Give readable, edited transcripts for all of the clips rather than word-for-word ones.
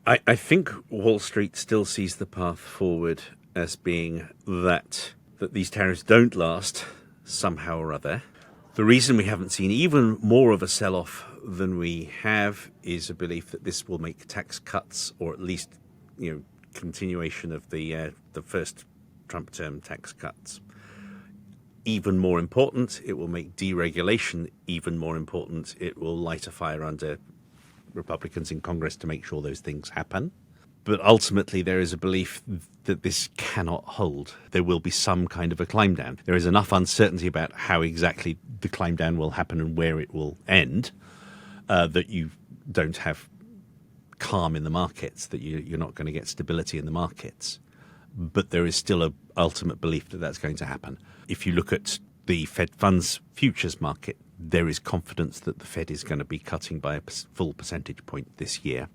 I think Wall Street still sees the path forward as being that these tariffs don't last somehow or other. The reason we haven't seen even more of a sell-off than we have is a belief that this will make tax cuts, or at least, continuation of the first Trump term tax cuts, even more important. It will make deregulation even more important. It will light a fire under Republicans in Congress to make sure those things happen. But ultimately, there is a belief that this cannot hold. There will be some kind of a climb down. There is enough uncertainty about how exactly the climb down will happen and where it will end that you don't have calm in the markets, that you're not going to get stability in the markets. But there is still an ultimate belief that that's going to happen. If you look at the Fed funds futures market, there is confidence that the Fed is going to be cutting by a full percentage point this year,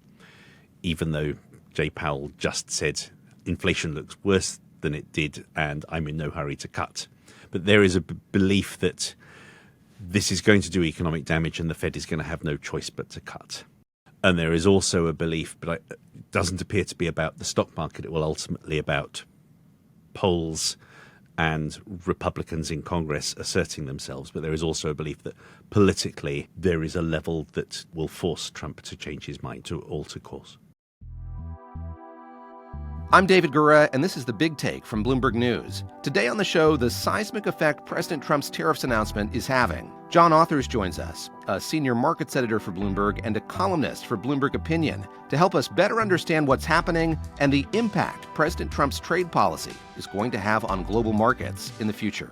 even though Jay Powell just said inflation looks worse than it did and I'm in no hurry to cut. But there is a belief that this is going to do economic damage and the Fed is going to have no choice but to cut. And there is also a belief, but it doesn't appear to be about the stock market. It will ultimately about polls and Republicans in Congress asserting themselves. But there is also a belief that politically there is a level that will force Trump to change his mind, to alter course. I'm David Gura, and this is The Big Take from Bloomberg News. Today on the show, the seismic effect President Trump's tariffs announcement is having. John Authers joins us, a senior markets editor for Bloomberg and a columnist for Bloomberg Opinion, to help us better understand what's happening and the impact President Trump's trade policy is going to have on global markets in the future.